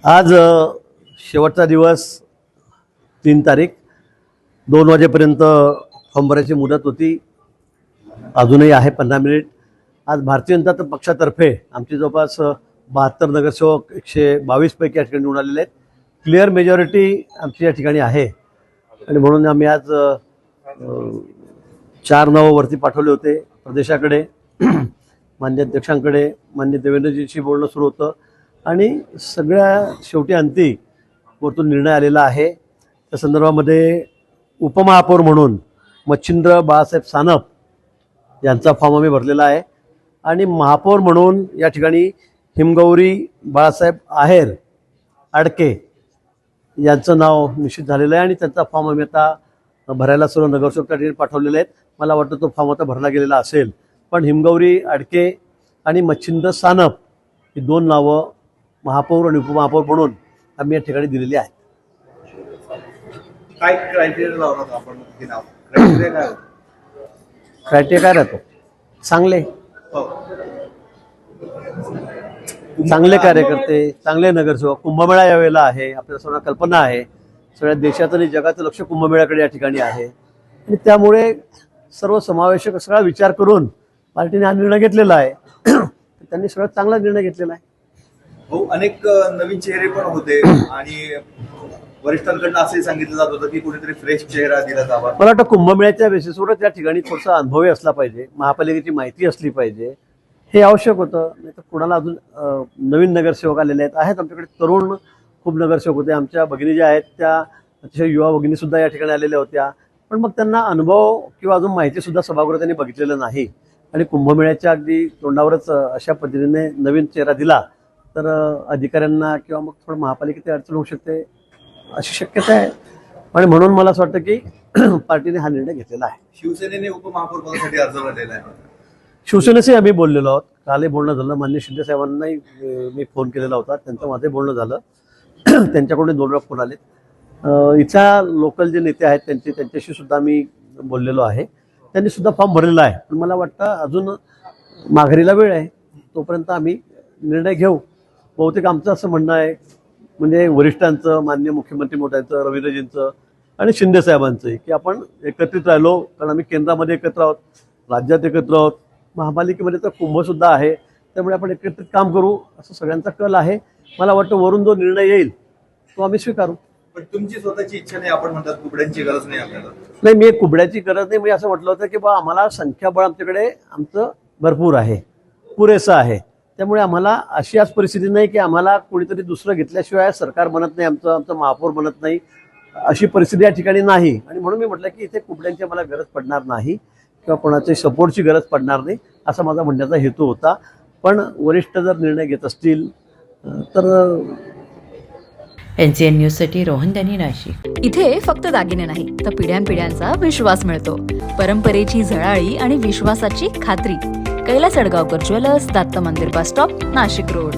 आज शेवटचा दिवस 3 तारीख 2 वाजेपर्यंत फॉर्म भरायची मुदत होती. अजूनही आहे 15 मिनिट. आज भारतीय जनता पक्षातर्फे आमची जवळपास 72 नगरसेवक 122 पैकी या ठिकाणी निवडून आलेले आहेत. क्लिअर मेजॉरिटी आमची या ठिकाणी आहे आणि म्हणून आम्ही आज 4 नावं वरती पाठवले होते प्रदेशाकडे, मान्य अध्यक्षांकडे. मान्य देवेंद्रजींशी बोलणं सुरू होतं आणि सगळ्या शेवटी अंती वरतून निर्णय आलेला आहे. त्या संदर्भामध्ये उपमहापौर म्हणून मच्छिंद्र बाळासाहेब सानप यांचा फॉर्म आम्ही भरलेला आहे आणि महापौर म्हणून या ठिकाणी हिमगौरी बाळासाहेब आहेर आडके यांचं नाव निश्चित झालेलं आहे आणि त्यांचा फॉर्म आम्ही आता भरायला सर्व नगरसेवक त्या ठिकाणी पाठवलेले आहेत. मला वाटतं तो फॉर्म आता भरला गेलेला असेल, पण हिमगौरी आडके आणि मच्छिंद्र सानप ही 2 नावं महापौर आणि उपमहापौर म्हणून आम्ही या ठिकाणी दिलेली आहेत. काय क्रायटेरिया लावणार आपण हे नाव? क्रायटेरिया काय होतं? क्रायटेरिया काय राहतो? चांगले कार्यकर्ते, चांगले नगरसेवक. कुंभमेळा यावेळेला आहे, आपल्याला सर्वांना कल्पना आहे. सगळ्या देशाचं आणि जगाचं लक्ष कुंभमेळ्याकडे या ठिकाणी आहे आणि त्यामुळे सर्व समावेशक सगळा विचार करून पार्टीने हा निर्णय घेतलेला आहे. त्यांनी सगळ्यात चांगला निर्णय घेतलेला आहे. हो, अनेक नवीन चेहरे पण होते आणि वरिष्ठांकडून असंही सांगितलं जात होतं की कुठेतरी फ्रेश चेहरा दिला जावा. मला वाटतं कुंभमेळ्याच्या बेसिसवरच त्या ठिकाणी थोडासा अनुभवी असला पाहिजे, महापालिकेची माहिती असली पाहिजे, हे आवश्यक होतं. नाही तर कुणाला अजून नवीन नगरसेवक आलेले आहेत आमच्याकडे तरुण खूप नगरसेवक होते. आमच्या भगिनी ज्या आहेत त्या अतिशय युवा भगिनीसुद्धा या ठिकाणी आलेल्या होत्या, पण मग त्यांना अनुभव किंवा अजून माहितीसुद्धा सभागृह त्यांनी बघितलेलं नाही आणि कुंभमेळ्याच्या अगदी तोंडावरच अशा पद्धतीने नवीन चेहरा दिला तर अधिकाऱ्यांना किंवा मग थोडं महापालिकेत अडचण होऊ शकते अशी शक्यता आहे. आणि म्हणून मला असं वाटतं की पार्टीने हा निर्णय घेतलेला आहे. शिवसेनेने उपमहापौर पदासाठी अर्ज भरलेला आहे. शिवसेनेशी आम्ही बोललेलो आहोत. कालही बोलणं झालं. मान्य शिंदे साहेबांनाही मी फोन केलेला होता, त्यांचं माझंही बोलणं झालं. त्यांच्याकडून 2 वेळा फोन आले. इथल्या लोकल जे नेते आहेत त्यांच्याशी सुद्धा मी बोललेलो आहे. त्यांनी सुद्धा फॉर्म भरलेला आहे, पण मला वाटतं अजून माघारीला वेळ आहे, तोपर्यंत आम्ही निर्णय घेऊ. बहुतेक आमचं असं म्हणणं आहे, म्हणजे वरिष्ठांचं, माननीय मुख्यमंत्री मोठ्यांचं, रवींद्रजींचं आणि शिंदे साहेबांचंही, की आपण एकत्रित राहिलो. कारण आम्ही केंद्रामध्ये एकत्र आहोत, राज्यात एकत्र आहोत, महापालिकेमध्ये तर कुंभसुद्धा आहे, त्यामुळे आपण एकत्रित काम करू असं सगळ्यांचा कल आहे. मला वाटतं वरून जो निर्णय येईल तो आम्ही स्वीकारू. पण तुमची स्वतःची इच्छा नाही, आपण म्हणतात कुबड्यांची गरज नाही आपल्याला. नाही, मी कुबड्याची गरज नाही. मी असं म्हटलं होतं की बा आम्हाला संख्याबळ आमच्याकडे आमचं भरपूर आहे, पुरेसं आहे. त्यामुळे आम्हाला अशी आज परिस्थिती नाही की आम्हाला कोणीतरी दुसरं घेतल्याशिवाय सरकार बनत नाही, आमचं महापौर बनत नाही, अशी परिस्थिती या ठिकाणी नाही. आणि म्हणून मी म्हटलं की इथे कुबड्यांची मला गरज पडणार नाही किंवा कोणाची सपोर्टची गरज पडणार नाही, असा माझा म्हणण्याचा हेतू होता. पण वरिष्ठ जर निर्णय घेत असतील तर. NCN न्यूजसाठी रोहन त्यांनी नाशिक. इथे फक्त दागिने नाही तर पिढ्यानपिढ्यांचा विश्वास मिळतो. परंपरेची झळाळी आणि विश्वासाची खात्री. कैलास अडगावकर ज्वेलर्स, दत्त मंदिर बस स्टॉप, नाशिक रोड.